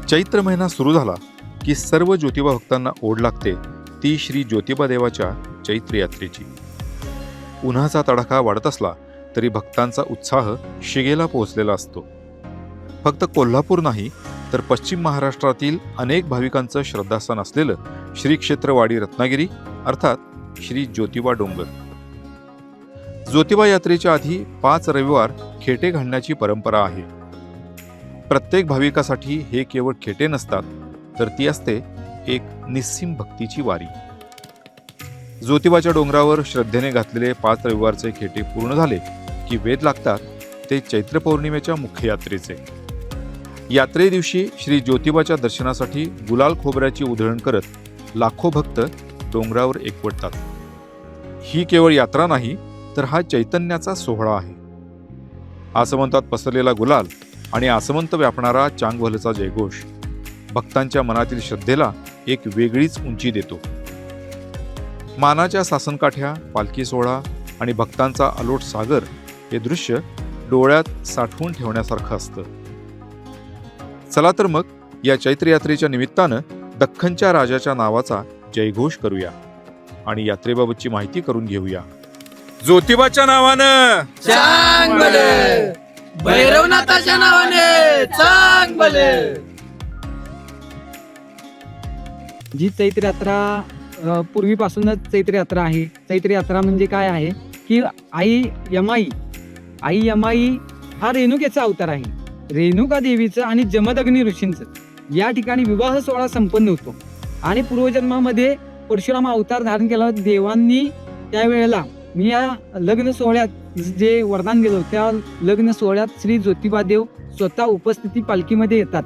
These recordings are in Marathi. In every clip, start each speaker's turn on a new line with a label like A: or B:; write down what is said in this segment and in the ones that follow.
A: चैत्र महिना सुरू झाला की सर्व ज्योतिबा भक्तांना ओढ लागते ती श्री ज्योतिबा देवाच्या चैत्र यात्रेची. उन्हाचा तडाखा वाढत असला तरी भक्तांचा उत्साह शिगेला पोहोचलेला असतो. फक्त कोल्हापूर नाही तर पश्चिम महाराष्ट्रातील अनेक भाविकांचं श्रद्धास्थान असलेलं श्री क्षेत्र वाडी रत्नागिरी अर्थात श्री ज्योतिबा डोंगर. ज्योतिबा यात्रेच्या आधी 5 रविवार खेटे घालण्याची परंपरा आहे. प्रत्येक भाविकासाठी हे केवळ खेटे नसतात तर ती असते एक निस्सीम भक्तीची वारी. ज्योतिबाच्या डोंगरावर श्रद्धेने घातलेले 5 रविवारचे खेटे पूर्ण झाले की वेध लागतात ते चैत्र पौर्णिमेच्या मुख्य यात्रेचे. यात्रे दिवशी श्री ज्योतिबाच्या दर्शनासाठी गुलाल खोबऱ्याची उधळण करत लाखो भक्त डोंगरावर एकवटतात. ही केवळ यात्रा नाही तर हा चैतन्याचा सोहळा आहे. आसमंतात पसरलेला गुलाल आणि आसमंत व्यापणारा चांगभलचा जयघोष भक्तांच्या मनातील श्रद्धेला एक वेगळीच उंची देतो. मानाच्या सासनकाठ्या, पालखी सोहळा आणि भक्तांचा अलोट सागर हे दृश्य डोळ्यात साठवून ठेवण्यासारखं असतं. चला तर मग या चैत्र यात्रेच्या निमित्तानं दख्खनच्या राजाच्या नावाचा जयघोष करूया आणि यात्रेबाबतची माहिती करून घेऊया. ज्योतिबाच्या नावानं
B: चांग भले, भैरवनाथाच्या नावाने चांग भले.
C: जी चैत्र यात्रा पूर्वीपासूनच चैत्र यात्रा आहे. चैत्र यात्रा म्हणजे काय आहे की आई यमाई हा रेणुकेचा अवतार आहे. रेणुका देवीचं आणि जमदग्नी ऋषींचं या ठिकाणी विवाह सोहळा संपन्न होतो आणि पूर्वजन्मामध्ये परशुराम अवतार धारण केला. देवांनी त्यावेळेला मी या लग्न सोहळ्यात जे वरदान दिलं त्या लग्न सोहळ्यात श्री ज्योतिबा देव स्वतः उपस्थिती पालखीमध्ये येतात.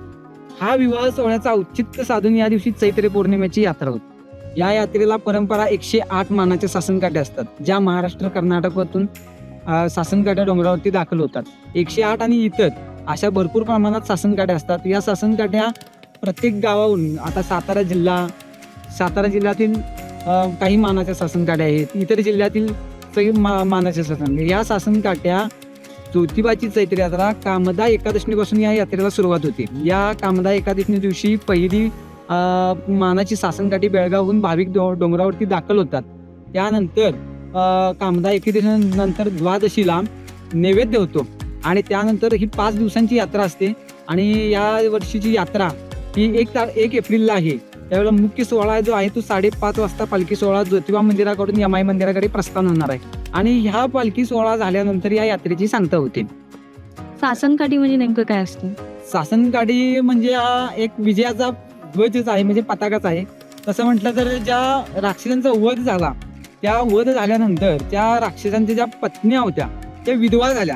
C: हा विवाह सोहळ्याचा औचित्य साधून या दिवशी चैत्र पौर्णिमेची यात्रा होती. या यात्रेला परंपरा 108 मानाचे सासनकाठे असतात ज्या महाराष्ट्र कर्नाटकातून सासनकाठ्या डोंगरावरती दाखल होतात. 108 आणि इतर अशा भरपूर प्रमाणात सासनकाठ्या असतात. या सासनकाठ्या प्रत्येक गावाहून आता सातारा जिल्ह्यातील काही मानाच्या सासनकाठ्या आहेत. इतर जिल्ह्यातील सगळी मानाच्या सासनकाठ्या. या सासनकाठ्या ज्योतिबाची चैत्र यात्रा कामदा एकादशीपासून या यात्रेला सुरुवात होते. या कामदा एकादशी दिवशी पहिली मानाची सासनकाठी बेळगावहून भाविक डोंगरावरती दाखल होतात. त्यानंतर कामदा एकादशी नंतर द्वादशीला नैवेद्य होतो आणि त्यानंतर ही 5 दिवसांची यात्रा असते. आणि या वर्षीची यात्रा ही 1 एप्रिलला आहे. त्यावेळेला मुख्य सोहळा जो आहे तो 5:30 वाजता पालखी सोहळा ज्योतिबा मंदिराकडून यमाई मंदिराकडे प्रस्थान होणार आहे आणि ह्या पालखी सोहळा झाल्यानंतर या यात्रेची सांगता होते.
D: सासनकाठी म्हणजे नेमकं काय असतं?
C: सासनकाठी म्हणजे हा एक विजयाचा ध्वजच आहे, म्हणजे पताकाच आहे. तसं म्हटलं तर ज्या राक्षसांचा वध झाला त्या वध झाल्यानंतर त्या राक्षसांच्या ज्या पत्न्या होत्या त्या विधवा झाल्या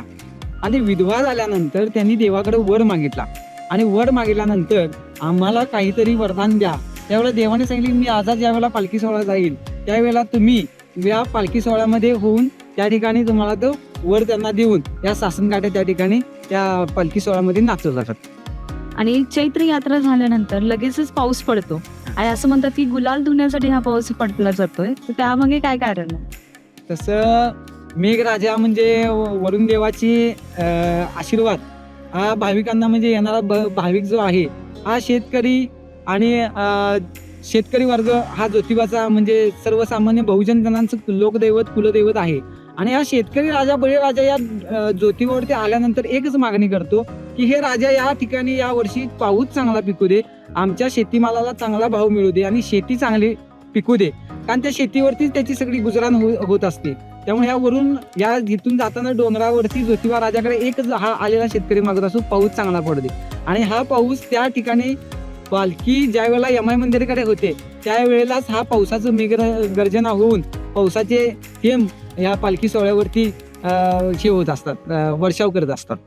C: आणि विधवा झाल्यानंतर त्यांनी देवाकडे वर मागितला आणि वर मागितल्यानंतर आम्हाला काहीतरी वरदान द्या. त्यावेळेला देवाने सांगितले मी आज ज्यावेळेला पालखी सोहळा जाईल त्यावेळेला तुम्ही या पालखी सोहळ्यामध्ये होऊन त्या ठिकाणी तुम्हाला तो वर त्यांना देऊन या सासनकाठ्या त्या ठिकाणी त्या पालखी सोहळ्यामध्ये नाचवल्या जातात.
D: आणि चैत्र यात्रा झाल्यानंतर लगेचच पाऊस पडतो आणि असं म्हणतात की गुलाल धुण्यासाठी हा पाऊस पडला जातोय. तर त्यामागे काय कारण आहे?
C: तसं मेघराजा म्हणजे वरुण देवाची आशीर्वाद हा भाविकांना म्हणजे येणारा भाविक जो आहे हा शेतकरी आणि शेतकरी वर्ग हा ज्योतिबाचा म्हणजे सर्वसामान्य बहुजन जणांचं लोकदैवत कुलदैवत आहे. आणि हा शेतकरी राजा बळीराजा या ज्योतिबावरती आल्यानंतर एकच मागणी करतो की हे राजा या ठिकाणी या वर्षी पाऊस चांगला पिकू दे, आमच्या शेतीमालाला चांगला भाव मिळू दे आणि शेती चांगली पिकू दे. कारण त्या शेतीवरतीच त्याची सगळी गुजराण होत असते. त्यामुळे यावरून या इथून जाताना डोंगरावरती ज्योतिबा राजाकडे एकच हा आलेला शेतकरी मागत असतो पाऊस चांगला पडू दे. आणि हा पाऊस त्या ठिकाणी पालखी ज्या वेळेला यमाई मंदिराकडे होते त्यावेळेलाच हा पावसाचं गर्जना होऊन पावसाचे थेंब या पालखी सोहळ्यावरती हे होत असतात, वर्षाव करत असतात.